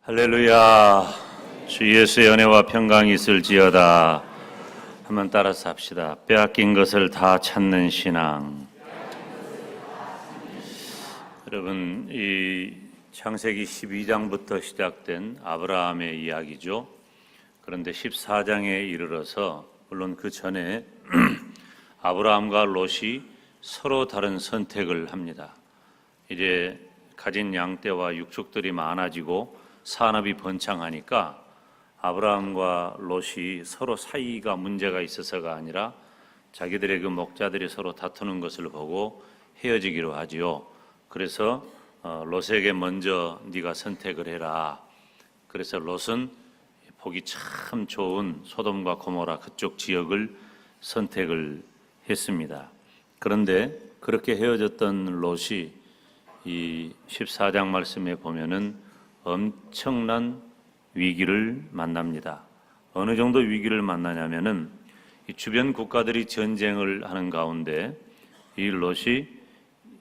할렐루야. 주 예수의 은혜와 평강이 있을지어다. 한번 따라서 합시다. 빼앗긴 것을 다 찾는 신앙. 여러분, 이 창세기 12장부터 시작된 아브라함의 이야기죠. 그런데 14장에 이르러서 물론 그 전에 아브라함과 롯이 서로 다른 선택을 합니다. 이제 가진 양떼와 육축들이 많아지고 산업이 번창하니까 아브라함과 롯이 서로 사이가 문제가 있어서가 아니라 자기들의 그 목자들이 서로 다투는 것을 보고 헤어지기로 하지요. 그래서 롯에게 먼저 네가 선택을 해라. 그래서 롯은 보기 참 좋은 소돔과 고모라 그쪽 지역을 선택을 했습니다. 그런데 그렇게 헤어졌던 롯이 이 14장 말씀에 보면은 엄청난 위기를 만납니다. 어느 정도 위기를 만나냐면은 이 주변 국가들이 전쟁을 하는 가운데 이 롯이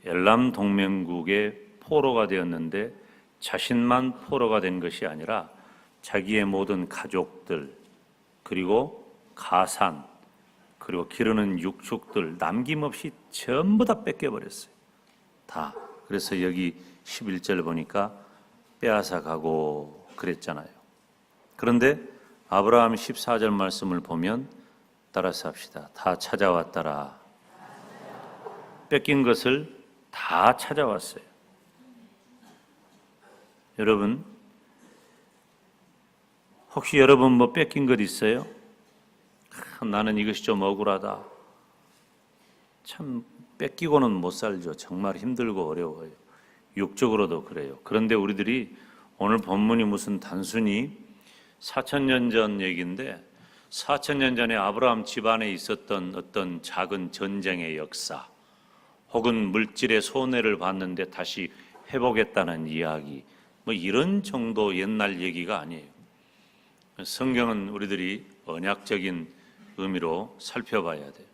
엘람 동맹국의 포로가 되었는데 자신만 포로가 된 것이 아니라 자기의 모든 가족들 그리고 가산 그리고 기르는 육축들 남김없이 전부 다 뺏겨버렸어요. 다. 그래서 여기 11절 보니까 빼앗아 가고 그랬잖아요. 그런데 아브라함 14절 말씀을 보면 따라서 합시다. 다 찾아왔더라. 뺏긴 것을 다 찾아왔어요. 여러분, 혹시 여러분 뭐 뺏긴 것 있어요? 나는 이것이 좀 억울하다. 참 뺏기고는 못 살죠. 정말 힘들고 어려워요. 육적으로도 그래요. 그런데 우리들이 오늘 본문이 무슨 단순히 4,000년 전 얘기인데 4,000년 전에 아브라함 집안에 있었던 어떤 작은 전쟁의 역사 혹은 물질의 손해를 봤는데 다시 회복했다는 이야기 뭐 이런 정도 옛날 얘기가 아니에요. 성경은 우리들이 언약적인 의미로 살펴봐야 돼요.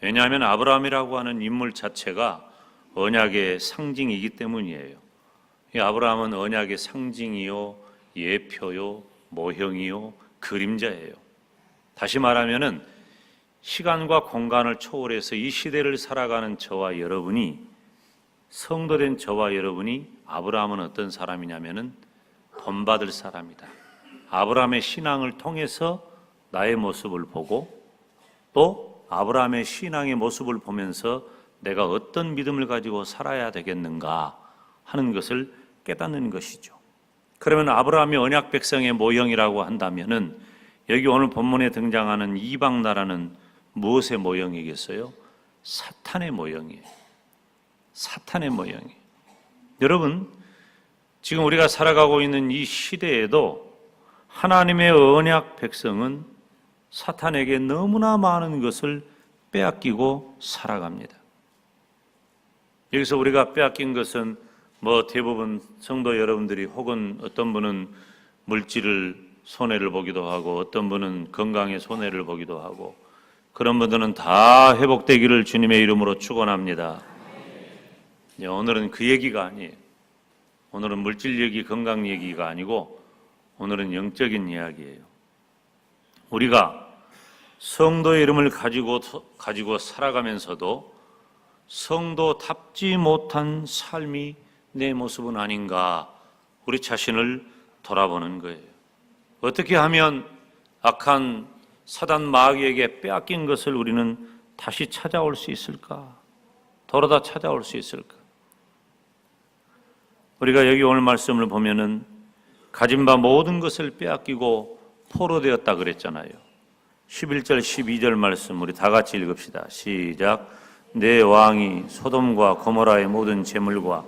왜냐하면 아브라함이라고 하는 인물 자체가 언약의 상징이기 때문이에요. 이 아브라함은 언약의 상징이요, 예표요, 모형이요, 그림자예요. 다시 말하면은 시간과 공간을 초월해서 이 시대를 살아가는 저와 여러분이 성도된 저와 여러분이 아브라함은 어떤 사람이냐면은 본받을 사람이다. 아브라함의 신앙을 통해서 나의 모습을 보고 또 아브라함의 신앙의 모습을 보면서 내가 어떤 믿음을 가지고 살아야 되겠는가 하는 것을 깨닫는 것이죠. 그러면 아브라함이 언약 백성의 모형이라고 한다면은 여기 오늘 본문에 등장하는 이방 나라는 무엇의 모형이겠어요? 사탄의 모형이에요. 사탄의 모형이에요. 여러분, 지금 우리가 살아가고 있는 이 시대에도 하나님의 언약 백성은 사탄에게 너무나 많은 것을 빼앗기고 살아갑니다. 여기서 우리가 빼앗긴 것은 뭐 대부분 성도 여러분들이 혹은 어떤 분은 물질을 손해를 보기도 하고 어떤 분은 건강의 손해를 보기도 하고 그런 분들은 다 회복되기를 주님의 이름으로 축원합니다. 오늘은 그 얘기가 아니에요. 오늘은 물질 얘기, 건강 얘기가 아니고 오늘은 영적인 이야기예요. 우리가 성도의 이름을 가지고 살아가면서도 성도답지 못한 삶이 내 모습은 아닌가 우리 자신을 돌아보는 거예요. 어떻게 하면 악한 사단 마귀에게 빼앗긴 것을 우리는 다시 찾아올 수 있을까? 돌아다 찾아올 수 있을까? 우리가 여기 오늘 말씀을 보면은 가진 바 모든 것을 빼앗기고 포로되었다 그랬잖아요. 11절 12절 말씀 우리 다 같이 읽읍시다. 시작. 내 왕이 소돔과 고모라의 모든 재물과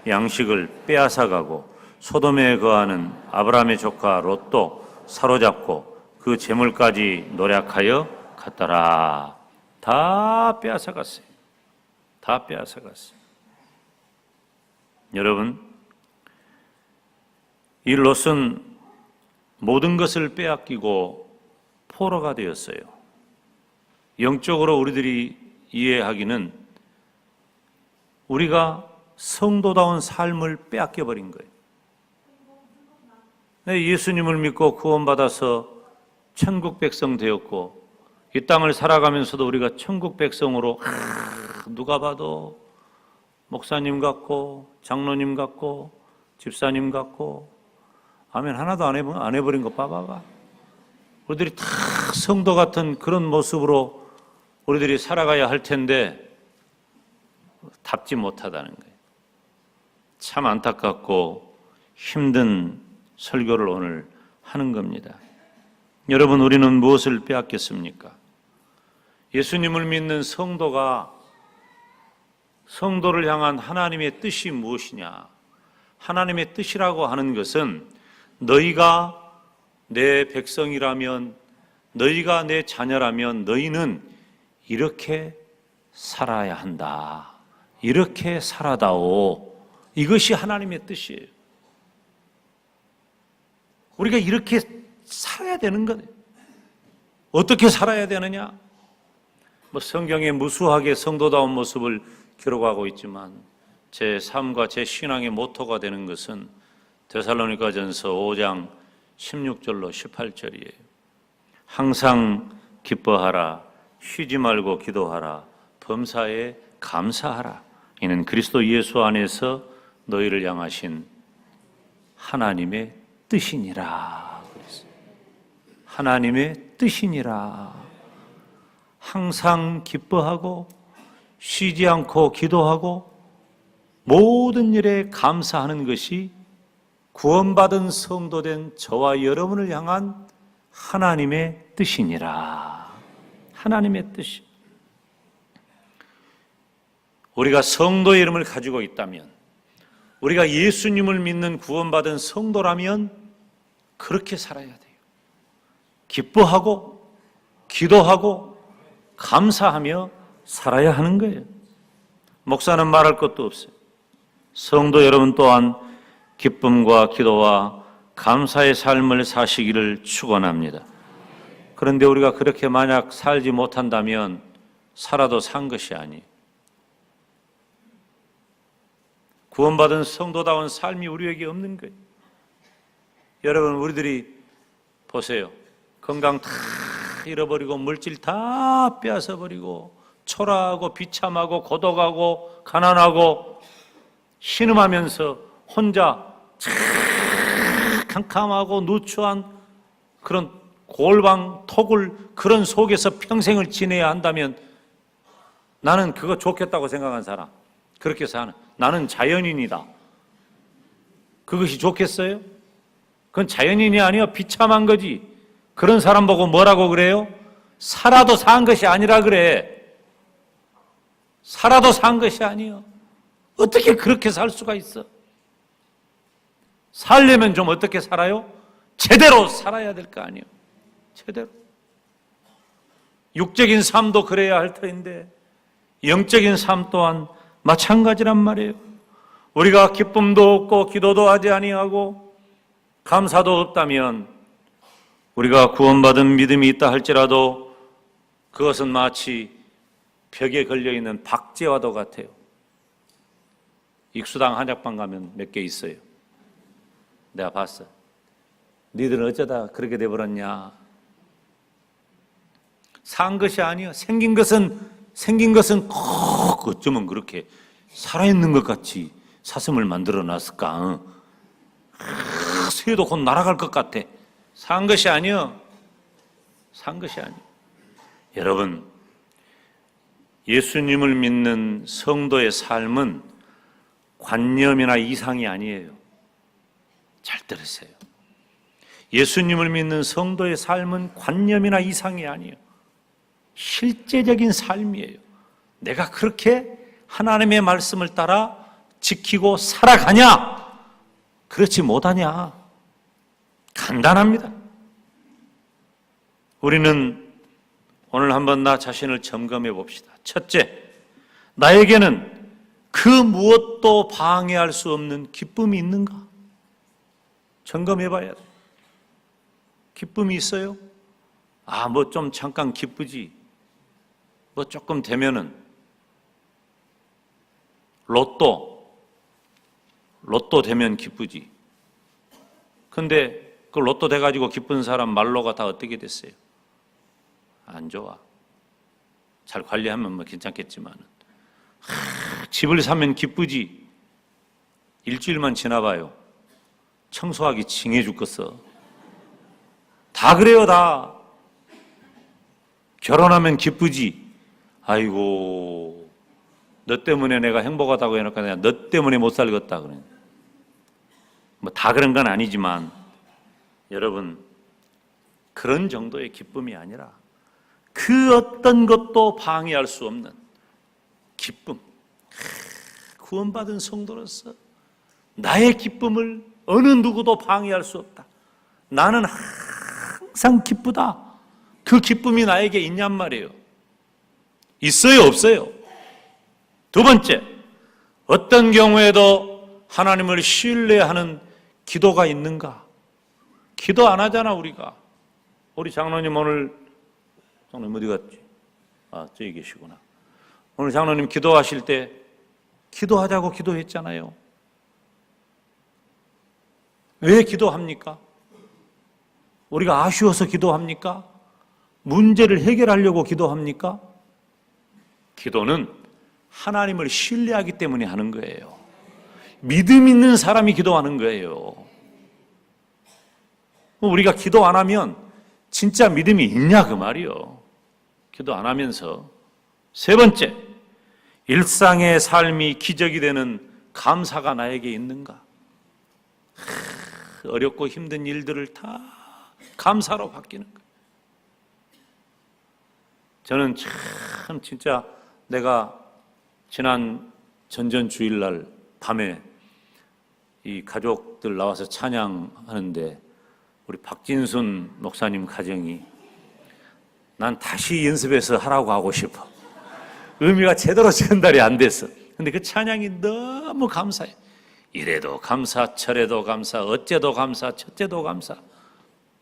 양식을 빼앗아가고 소돔에 거하는 아브라함의 조카 롯도 사로잡고 그 재물까지 노략하여 갔더라. 다 빼앗아갔어요. 다 빼앗아갔어요. 여러분, 이 롯은 모든 것을 빼앗기고 포로가 되었어요. 영적으로 우리들이 이해하기는 우리가 성도다운 삶을 빼앗겨버린 거예요. 내 예수님을 믿고 구원받아서 천국 백성 되었고 이 땅을 살아가면서도 우리가 천국 백성으로 누가 봐도 목사님 같고 장로님 같고 집사님 같고 아멘 하나도 안 해버린 거 봐봐봐. 우리들이 다 성도 같은 그런 모습으로 우리들이 살아가야 할 텐데 답지 못하다는 거예요. 참 안타깝고 힘든 설교를 오늘 하는 겁니다. 여러분, 우리는 무엇을 빼앗겼습니까? 예수님을 믿는 성도를 향한 하나님의 뜻이 무엇이냐? 하나님의 뜻이라고 하는 것은 너희가 내 백성이라면, 너희가 내 자녀라면 너희는 이렇게 살아야 한다. 이렇게 살아다오. 이것이 하나님의 뜻이에요. 우리가 이렇게 살아야 되는 거예요. 어떻게 살아야 되느냐? 성경에 무수하게 성도다운 모습을 기록하고 있지만 제 삶과 제 신앙의 모토가 되는 것은 데살로니가전서 5장 16절로 18절이에요. 항상 기뻐하라, 쉬지 말고 기도하라, 범사에 감사하라. 이는 그리스도 예수 안에서 너희를 향하신 하나님의 뜻이니라. 하나님의 뜻이니라. 항상 기뻐하고 쉬지 않고 기도하고 모든 일에 감사하는 것이 구원받은 성도된 저와 여러분을 향한 하나님의 뜻이니라. 하나님의 뜻이. 우리가 성도의 이름을 가지고 있다면, 우리가 예수님을 믿는 구원받은 성도라면 그렇게 살아야 돼요. 기뻐하고 기도하고 감사하며 살아야 하는 거예요. 목사는 말할 것도 없어요. 성도 여러분 또한 기쁨과 기도와 감사의 삶을 사시기를 축원합니다. 그런데 우리가 그렇게 만약 살지 못한다면 살아도 산 것이 아니에요. 구원받은 성도다운 삶이 우리에게 없는 거예요. 여러분, 우리들이 보세요. 건강 다 잃어버리고 물질 다 빼앗아버리고 초라하고 비참하고 고독하고 가난하고 신음하면서 혼자 캄캄하고 누추한 그런 골방 토굴 그런 속에서 평생을 지내야 한다면 나는 그거 좋겠다고 생각한 사람, 그렇게 사는, 나는 자연인이다, 그것이 좋겠어요? 그건 자연인이 아니야. 비참한 거지. 그런 사람 보고 뭐라고 그래요? 살아도 산 것이 아니라 그래. 살아도 산 것이 아니에요. 어떻게 그렇게 살 수가 있어? 살려면 좀 어떻게 살아요? 제대로 살아야 될 거 아니에요. 제대로. 육적인 삶도 그래야 할 터인데 영적인 삶 또한 마찬가지란 말이에요. 우리가 기쁨도 없고 기도도 하지 아니하고 감사도 없다면 우리가 구원받은 믿음이 있다 할지라도 그것은 마치 벽에 걸려있는 박제와도 같아요. 익수당 한약방 가면 몇 개 있어요. 내가 봤어. 니들은 어쩌다 그렇게 돼버렸냐. 산 것이 아니야. 생긴 것은 꼭 어쩌면 그렇게 살아있는 것 같이 사슴을 만들어 놨을까. 새도 곧 날아갈 것 같아. 산 것이 아니야. 산 것이 아니야. 여러분, 예수님을 믿는 성도의 삶은 관념이나 이상이 아니에요. 잘 들으세요. 예수님을 믿는 성도의 삶은 관념이나 이상이 아니에요. 실제적인 삶이에요. 내가 그렇게 하나님의 말씀을 따라 지키고 살아가냐? 그렇지 못하냐? 간단합니다. 우리는 오늘 한번 나 자신을 점검해 봅시다. 첫째, 나에게는 그 무엇도 방해할 수 없는 기쁨이 있는가? 점검해 봐야 돼. 기쁨이 있어요? 뭐 좀 잠깐 기쁘지. 뭐 조금 되면은 로또 되면 기쁘지. 근데 그 로또 돼가지고 기쁜 사람 말로가 다 어떻게 됐어요? 안 좋아. 잘 관리하면 뭐 괜찮겠지만 집을 사면 기쁘지. 일주일만 지나봐요. 청소하기 징해 죽겠어. 다 그래요, 다. 결혼하면 기쁘지. 아이고, 너 때문에 내가 행복하다고 해놓고 내가 너 때문에 못 살겠다 그래. 뭐 다 그런 건 아니지만 여러분, 그런 정도의 기쁨이 아니라 그 어떤 것도 방해할 수 없는 기쁨. 구원받은 성도로서 나의 기쁨을 어느 누구도 방해할 수 없다. 나는 항상 기쁘다. 그 기쁨이 나에게 있냔 말이에요. 있어요, 없어요? 두 번째, 어떤 경우에도 하나님을 신뢰하는 기도가 있는가? 기도 안 하잖아, 우리가. 우리 장로님 오늘, 장로님 어디 갔지? 저기 계시구나. 오늘 장로님 기도하실 때 기도하자고 기도했잖아요. 왜 기도합니까? 우리가 아쉬워서 기도합니까? 문제를 해결하려고 기도합니까? 기도는 하나님을 신뢰하기 때문에 하는 거예요. 믿음 있는 사람이 기도하는 거예요. 우리가 기도 안 하면 진짜 믿음이 있냐 그 말이요. 기도 안 하면서. 세 번째, 일상의 삶이 기적이 되는 감사가 나에게 있는가? 어렵고 힘든 일들을 다 감사로 바뀌는 거예요. 저는 참 진짜 내가 지난 전전 주일날 밤에 이 가족들 나와서 찬양하는데 우리 박진순 목사님 가정이 난 다시 연습해서 하라고 하고 싶어. 의미가 제대로 전달이 안 됐어. 근데 그 찬양이 너무 감사해. 이래도 감사, 저래도 감사, 어째도 감사, 첫째도 감사.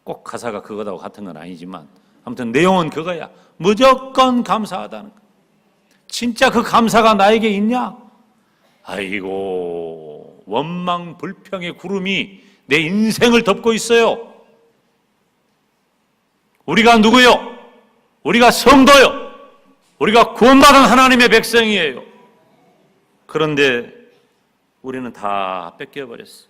꼭 가사가 그거하고 같은 건 아니지만 아무튼 내용은 그거야. 무조건 감사하다는 거. 진짜 그 감사가 나에게 있냐? 아이고, 원망 불평의 구름이 내 인생을 덮고 있어요. 우리가 누구요? 우리가 성도요. 우리가 구원받은 하나님의 백성이에요. 그런데 우리는 다 뺏겨버렸어.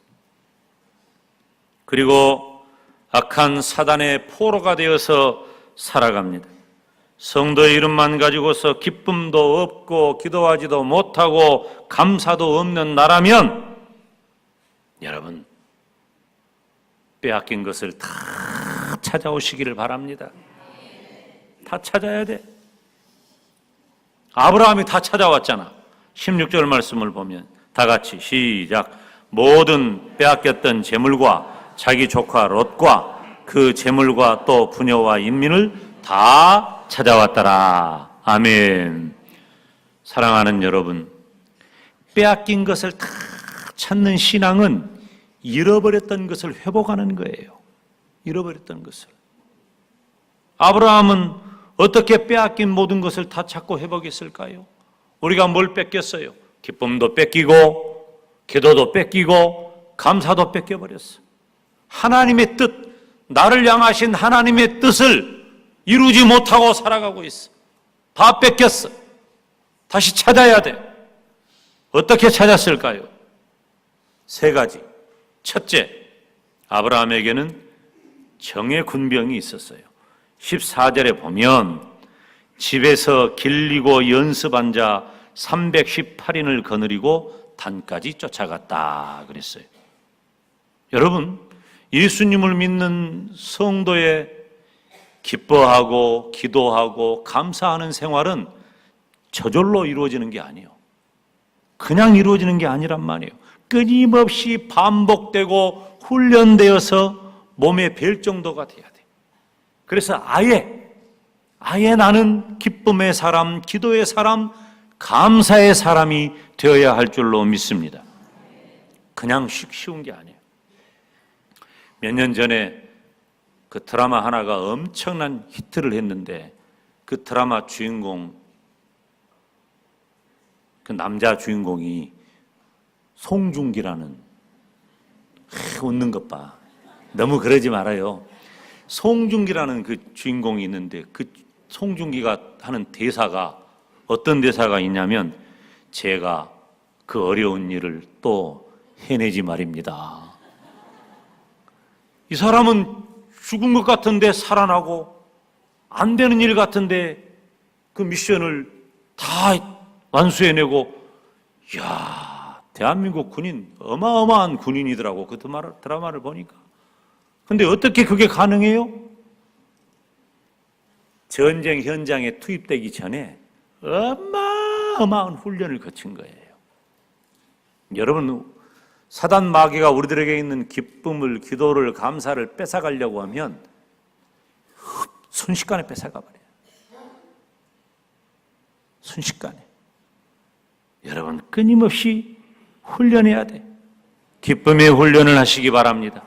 그리고 악한 사단의 포로가 되어서 살아갑니다. 성도의 이름만 가지고서 기쁨도 없고 기도하지도 못하고 감사도 없는 나라면 여러분 빼앗긴 것을 다 찾아오시기를 바랍니다. 다 찾아야 돼. 아브라함이 다 찾아왔잖아. 16절 말씀을 보면 다 같이 시작. 모든 빼앗겼던 재물과 자기 조카 롯과 그 재물과 또 부녀와 인민을 다 찾아왔더라. 아멘. 사랑하는 여러분, 빼앗긴 것을 다 찾는 신앙은 잃어버렸던 것을 회복하는 거예요. 잃어버렸던 것을. 아브라함은 어떻게 빼앗긴 모든 것을 다 찾고 회복했을까요? 우리가 뭘 뺏겼어요? 기쁨도 뺏기고 기도도 뺏기고 감사도 뺏겨버렸어. 하나님의 뜻, 나를 향하신 하나님의 뜻을 이루지 못하고 살아가고 있어. 다 뺏겼어. 다시 찾아야 돼. 어떻게 찾았을까요? 세 가지. 첫째, 아브라함에게는 정의 군병이 있었어요. 14절에 보면 집에서 길리고 연습한 자 318인을 거느리고 단까지 쫓아갔다 그랬어요. 여러분, 예수님을 믿는 성도의 기뻐하고 기도하고 감사하는 생활은 저절로 이루어지는 게 아니에요. 그냥 이루어지는 게 아니란 말이에요. 끊임없이 반복되고 훈련되어서 몸에 뵐 정도가 돼야 돼. 그래서 아예 나는 기쁨의 사람, 기도의 사람, 감사의 사람이 되어야 할 줄로 믿습니다. 그냥 쉬운 게 아니에요. 몇 년 전에 그 드라마 하나가 엄청난 히트를 했는데 그 드라마 주인공, 그 남자 주인공이 송중기라는, 웃는 것 봐. 너무 그러지 말아요. 송중기라는 그 주인공이 있는데 그 송중기가 하는 대사가 어떤 대사가 있냐면 제가 그 어려운 일을 또 해내지 말입니다. 이 사람은 죽은 것 같은데 살아나고 안 되는 일 같은데 그 미션을 다 완수해내고 이야 대한민국 군인 어마어마한 군인이더라고 그 드라마를 보니까. 근데 어떻게 그게 가능해요? 전쟁 현장에 투입되기 전에 어마어마한 훈련을 거친 거예요. 여러분 사단 마귀가 우리들에게 있는 기쁨을, 기도를, 감사를 뺏어가려고 하면 순식간에 뺏어가 버려요. 순식간에. 여러분 끊임없이 훈련해야 돼. 기쁨의 훈련을 하시기 바랍니다.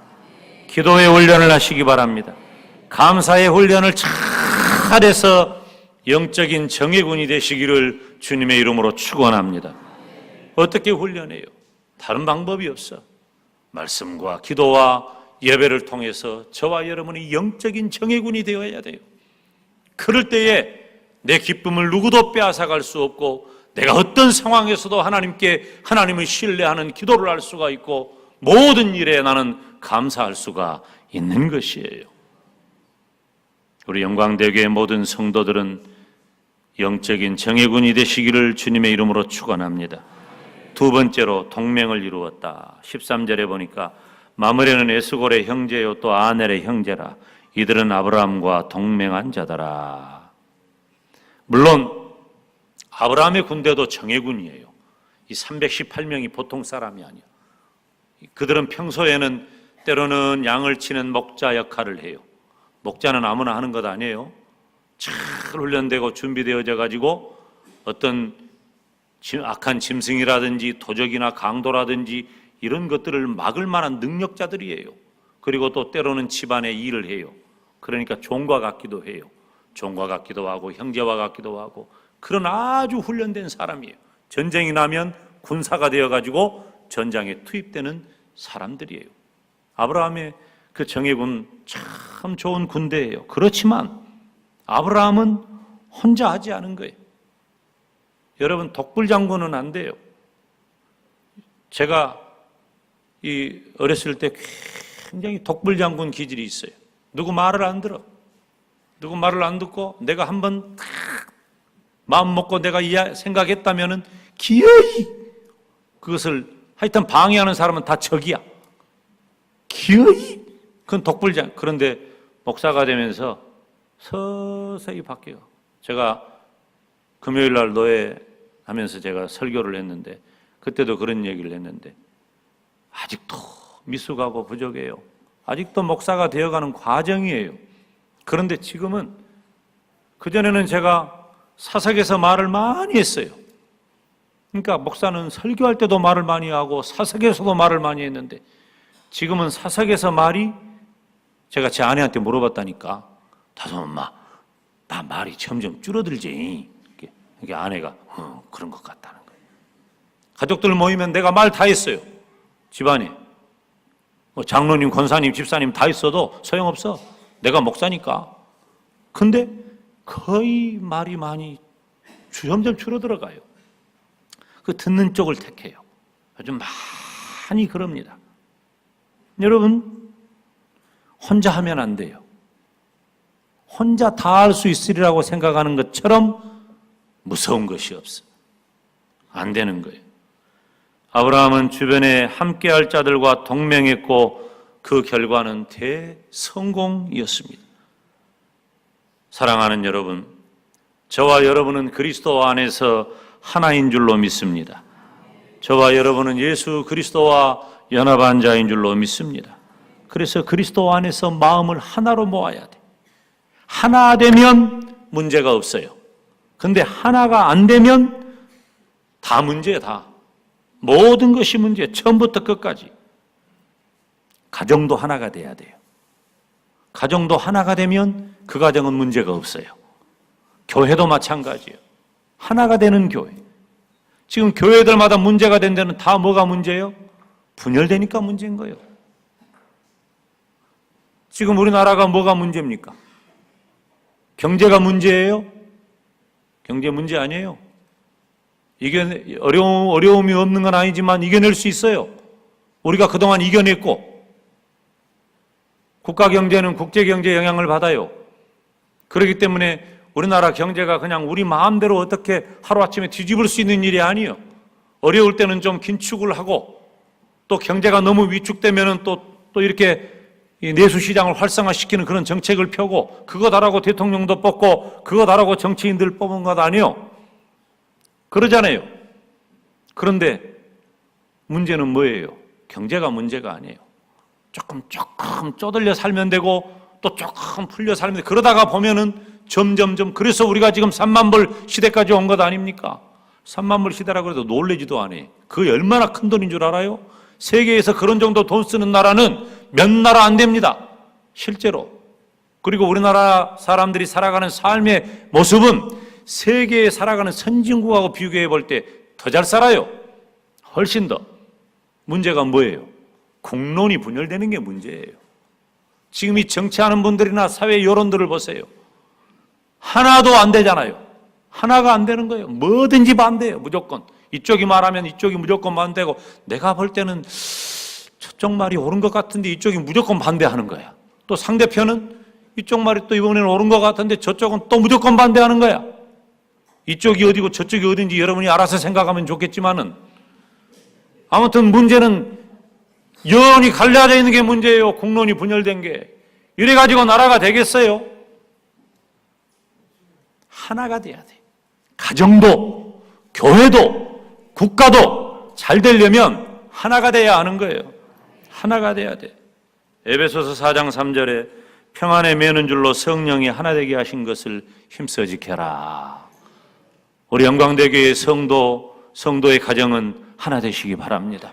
기도의 훈련을 하시기 바랍니다. 감사의 훈련을 잘해서 영적인 정예군이 되시기를 주님의 이름으로 축원합니다. 어떻게 훈련해요? 다른 방법이 없어. 말씀과 기도와 예배를 통해서 저와 여러분이 영적인 정예군이 되어야 돼요. 그럴 때에 내 기쁨을 누구도 빼앗아갈 수 없고 내가 어떤 상황에서도 하나님을 신뢰하는 기도를 할 수가 있고 모든 일에 나는 감사할 수가 있는 것이에요. 우리 영광대교의 모든 성도들은 영적인 정예군이 되시기를 주님의 이름으로 축원합니다. 두 번째로 동맹을 이루었다. 13절에 보니까 마므레는 에스골의 형제요 또 아넬의 형제라. 이들은 아브라함과 동맹한 자더라. 물론 아브라함의 군대도 정예군이에요. 이 318명이 보통 사람이 아니야. 그들은 평소에는 때로는 양을 치는 목자 역할을 해요. 목자는 아무나 하는 것 아니에요. 잘 훈련되고 준비되어져 가지고 어떤 악한 짐승이라든지 도적이나 강도라든지 이런 것들을 막을 만한 능력자들이에요. 그리고 또 때로는 집안의 일을 해요. 그러니까 종과 같기도 해요. 종과 같기도 하고 형제와 같기도 하고 그런 아주 훈련된 사람이에요. 전쟁이 나면 군사가 되어가지고 전장에 투입되는 사람들이에요. 아브라함의 그 정예군 참 좋은 군대예요. 그렇지만 아브라함은 혼자 하지 않은 거예요. 여러분 독불장군은 안 돼요. 제가 어렸을 때 굉장히 독불장군 기질이 있어요. 누구 말을 안 들어. 누구 말을 안 듣고 내가 한번 마음 먹고 내가 생각했다면은 기어이 그것을 하여튼 방해하는 사람은 다 적이야. 기어이 그건 독불장. 그런데 목사가 되면서 서서히 바뀌어요. 제가 금요일 날 노예하면서 제가 설교를 했는데 그때도 그런 얘기를 했는데 아직도 미숙하고 부족해요. 아직도 목사가 되어가는 과정이에요. 그런데 지금은 그전에는 제가 사석에서 말을 많이 했어요. 그러니까 목사는 설교할 때도 말을 많이 하고 사석에서도 말을 많이 했는데 지금은 사석에서 말이 제가 제 아내한테 물어봤다니까 다솜 엄마 나 말이 점점 줄어들지. 이게 아내가 그런 것 같다는 거예요. 가족들 모이면 내가 말 다 했어요. 집안에 장로님, 권사님, 집사님 다 있어도 소용없어. 내가 목사니까. 근데 거의 말이 많이 점점 줄어들어가요. 그 듣는 쪽을 택해요. 요즘 많이 그럽니다. 여러분 혼자 하면 안 돼요. 혼자 다 할 수 있으리라고 생각하는 것처럼 무서운 것이 없어. 안 되는 거예요. 아브라함은 주변에 함께할 자들과 동맹했고 그 결과는 대성공이었습니다. 사랑하는 여러분, 저와 여러분은 그리스도 안에서 하나인 줄로 믿습니다. 저와 여러분은 예수 그리스도와 연합한 자인 줄로 믿습니다. 그래서 그리스도 안에서 마음을 하나로 모아야 돼. 하나 되면 문제가 없어요. 근데 하나가 안 되면 다 문제야, 다. 모든 것이 문제야. 처음부터 끝까지. 가정도 하나가 돼야 돼요. 가정도 하나가 되면 그 가정은 문제가 없어요. 교회도 마찬가지예요. 하나가 되는 교회. 지금 교회들마다 문제가 된 데는 다 뭐가 문제예요? 분열되니까 문제인 거예요. 지금 우리나라가 뭐가 문제입니까? 경제가 문제예요? 경제 문제 아니에요. 어려움이 없는 건 아니지만 이겨낼 수 있어요. 우리가 그동안 이겨냈고, 국가 경제는 국제 경제에 영향을 받아요. 그렇기 때문에 우리나라 경제가 그냥 우리 마음대로 어떻게 하루아침에 뒤집을 수 있는 일이 아니에요. 어려울 때는 좀 긴축을 하고, 또 경제가 너무 위축되면은 또 이렇게 이 내수시장을 활성화시키는 그런 정책을 펴고, 그거다라고 대통령도 뽑고, 그거다라고 정치인들 뽑은 것 아니에요. 그러잖아요. 그런데 문제는 뭐예요? 경제가 문제가 아니에요. 조금 쪼들려 살면 되고, 또 조금 풀려 살면 되고, 그러다가 보면은 점점점, 그래서 우리가 지금 3만 불 시대까지 온 것 아닙니까? 3만 불 시대라고 해도 놀래지도 않아요. 그게 얼마나 큰 돈인 줄 알아요? 세계에서 그런 정도 돈 쓰는 나라는 몇 나라 안 됩니다. 실제로. 그리고 우리나라 사람들이 살아가는 삶의 모습은 세계에 살아가는 선진국하고 비교해 볼 때 더 잘 살아요. 훨씬 더. 문제가 뭐예요? 국론이 분열되는 게 문제예요. 지금 이 정치하는 분들이나 사회 여론들을 보세요. 하나도 안 되잖아요. 하나가 안 되는 거예요. 뭐든지 반대예요. 무조건. 이쪽이 말하면 이쪽이 무조건 반대고, 내가 볼 때는 저쪽 말이 옳은 것 같은데 이쪽이 무조건 반대하는 거야. 또 상대편은 이쪽 말이 또 이번에는 옳은 것 같은데 저쪽은 또 무조건 반대하는 거야. 이쪽이 어디고 저쪽이 어딘지 여러분이 알아서 생각하면 좋겠지만은, 아무튼 문제는 영원히 갈라져 있는 게 문제예요. 국론이 분열된 게. 이래가지고 나라가 되겠어요? 하나가 돼야 돼. 가정도, 교회도, 국가도 잘 되려면 하나가 돼야 하는 거예요. 하나가 돼야 돼. 에베소서 4장 3절에 평안에 매는 줄로 성령이 하나 되게 하신 것을 힘써 지켜라. 우리 영광대교의 성도의 가정은 하나 되시기 바랍니다.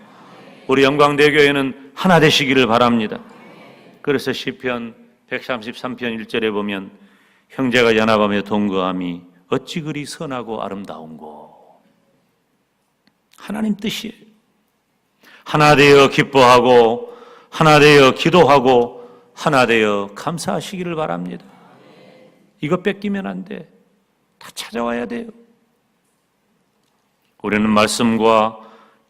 우리 영광대교회는 하나 되시기를 바랍니다. 그래서 시편 133편 1절에 보면 형제가 연합하며 동거함이 어찌 그리 선하고 아름다운고. 하나님 뜻이에요. 하나 되어 기뻐하고, 하나 되어 기도하고, 하나 되어 감사하시기를 바랍니다. 이거 뺏기면 안 돼. 다 찾아와야 돼요. 우리는 말씀과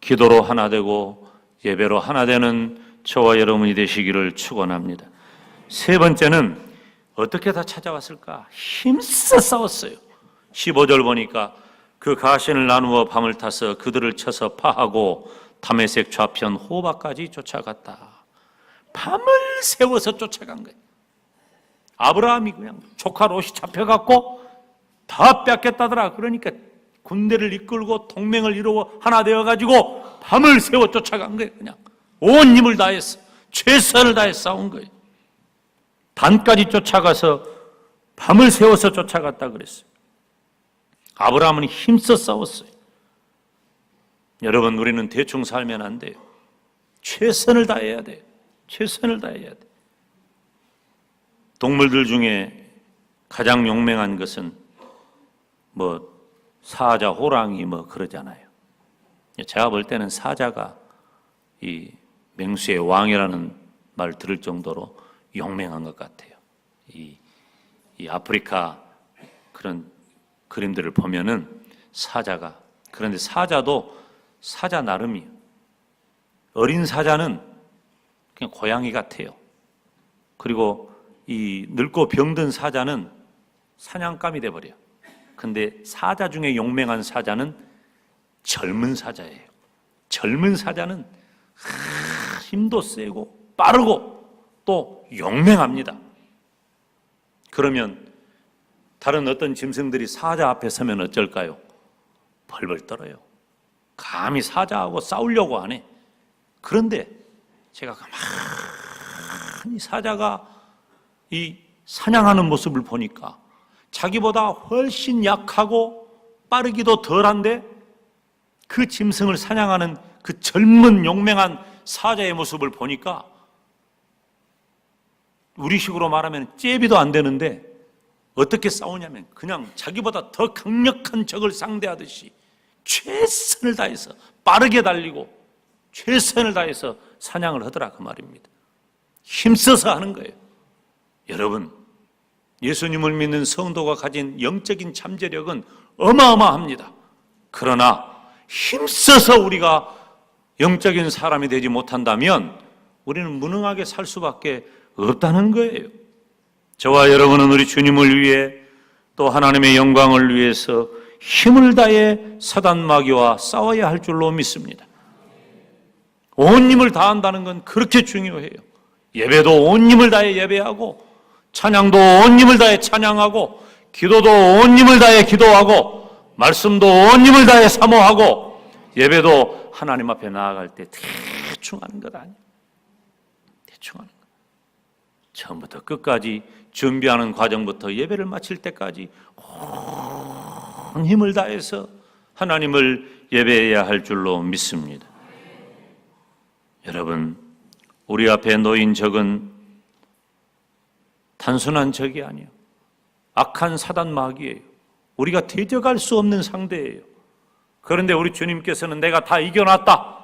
기도로 하나 되고 예배로 하나 되는 저와 여러분이 되시기를 축원합니다. 세 번째는 어떻게 다 찾아왔을까? 힘써 싸웠어요. 15절 보니까 그 가신을 나누어 밤을 타서 그들을 쳐서 파하고 다메섹 좌편 호바까지 쫓아갔다. 밤을 새워서 쫓아간 거예요. 아브라함이 그냥 조카 롯이 잡혀갖고 다 뺏겠다더라. 그러니까 군대를 이끌고 동맹을 이루어 하나 되어가지고 밤을 새워 쫓아간 거예요. 그냥 온 힘을 다해서 최선을 다해 싸운 거예요. 단까지 쫓아가서 밤을 새워서 쫓아갔다 그랬어요. 아브라함은 힘써 싸웠어요. 여러분, 우리는 대충 살면 안 돼요. 최선을 다해야 돼요. 최선을 다해야 돼요. 동물들 중에 가장 용맹한 것은 사자, 호랑이 그러잖아요. 제가 볼 때는 사자가 이 맹수의 왕이라는 말 들을 정도로 용맹한 것 같아요. 이 아프리카 그런 그림들을 보면은 사자가, 그런데 사자도 사자 나름이에요. 어린 사자는 그냥 고양이 같아요. 그리고 이 늙고 병든 사자는 사냥감이 돼버려요. 근데 사자 중에 용맹한 사자는 젊은 사자예요. 젊은 사자는 힘도 세고 빠르고 또 용맹합니다. 그러면 다른 어떤 짐승들이 사자 앞에 서면 어쩔까요? 벌벌 떨어요. 감히 사자하고 싸우려고 안 해. 그런데 제가 가만히 사자가 이 사냥하는 모습을 보니까 자기보다 훨씬 약하고 빠르기도 덜한데 그 짐승을 사냥하는 그 젊은 용맹한 사자의 모습을 보니까 우리식으로 말하면 잽이도 안 되는데 어떻게 싸우냐면 그냥 자기보다 더 강력한 적을 상대하듯이 최선을 다해서 빠르게 달리고 최선을 다해서 사냥을 하더라 그 말입니다. 힘써서 하는 거예요. 여러분, 예수님을 믿는 성도가 가진 영적인 잠재력은 어마어마합니다. 그러나 힘써서 우리가 영적인 사람이 되지 못한다면 우리는 무능하게 살 수밖에 없다는 거예요. 저와 여러분은 우리 주님을 위해 또 하나님의 영광을 위해서 힘을 다해 사단 마귀와 싸워야 할 줄로 믿습니다. 온 힘을 다한다는 건 그렇게 중요해요. 예배도 온 힘을 다해 예배하고, 찬양도 온 힘을 다해 찬양하고, 기도도 온 힘을 다해 기도하고, 말씀도 온 힘을 다해 사모하고, 예배도 하나님 앞에 나아갈 때 대충 하는 것 아니에요. 대충 하는 것. 처음부터 끝까지 준비하는 과정부터 예배를 마칠 때까지 온 힘을 다해서 하나님을 예배해야 할 줄로 믿습니다. 여러분, 우리 앞에 놓인 적은 단순한 적이 아니에요. 악한 사단 마귀예요. 우리가 대적할 수 없는 상대예요. 그런데 우리 주님께서는 내가 다 이겨놨다,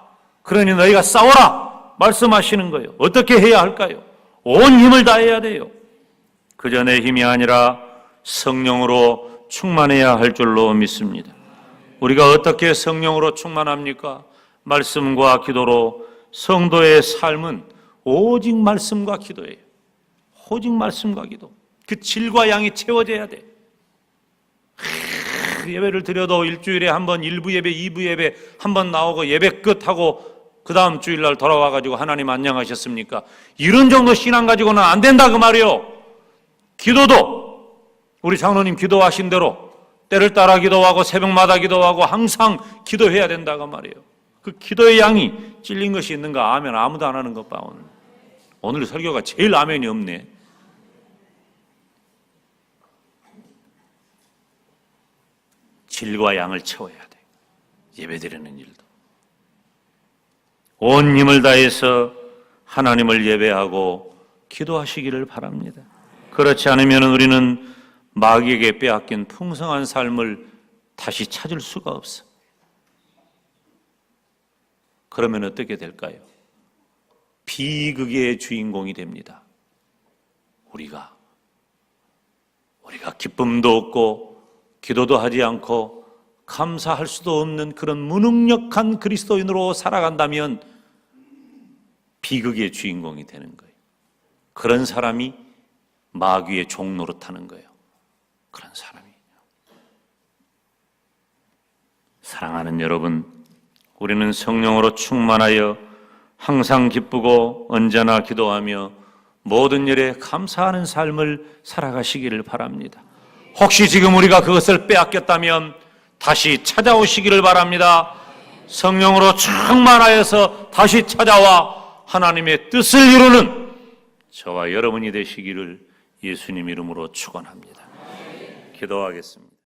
그러니 너희가 싸워라 말씀하시는 거예요. 어떻게 해야 할까요? 온 힘을 다해야 돼요. 그저 내 힘이 아니라 성령으로 충만해야 할 줄로 믿습니다. 우리가 어떻게 성령으로 충만합니까? 말씀과 기도로. 성도의 삶은 오직 말씀과 기도예요. 오직 말씀과 기도. 그 질과 양이 채워져야 돼. 예배를 드려도 일주일에 한 번 1부 예배, 2부 예배 한 번 나오고 예배 끝하고 그 다음 주일날 돌아와가지고 하나님 안녕하셨습니까? 이런 정도 신앙 가지고는 안 된다 그 말이에요. 기도도 우리 장로님 기도하신 대로 때를 따라 기도하고 새벽마다 기도하고 항상 기도해야 된다 그 말이에요. 그 기도의 양이 찔린 것이 있는가? 아멘. 아무도 안 하는 것 봐. 오늘 설교가 제일 아멘이 없네. 질과 양을 채워야 돼. 예배드리는 일도. 온 힘을 다해서 하나님을 예배하고 기도하시기를 바랍니다. 그렇지 않으면 우리는 마귀에게 빼앗긴 풍성한 삶을 다시 찾을 수가 없어. 그러면 어떻게 될까요? 비극의 주인공이 됩니다. 우리가 기쁨도 없고 기도도 하지 않고 감사할 수도 없는 그런 무능력한 그리스도인으로 살아간다면 비극의 주인공이 되는 거예요. 그런 사람이 마귀의 종노릇하는 거예요. 그런 사람이. 사랑하는 여러분, 우리는 성령으로 충만하여 항상 기쁘고 언제나 기도하며 모든 일에 감사하는 삶을 살아가시기를 바랍니다. 혹시 지금 우리가 그것을 빼앗겼다면 다시 찾아오시기를 바랍니다. 성령으로 충만하여서 다시 찾아와 하나님의 뜻을 이루는 저와 여러분이 되시기를 예수님 이름으로 축원합니다. 기도하겠습니다.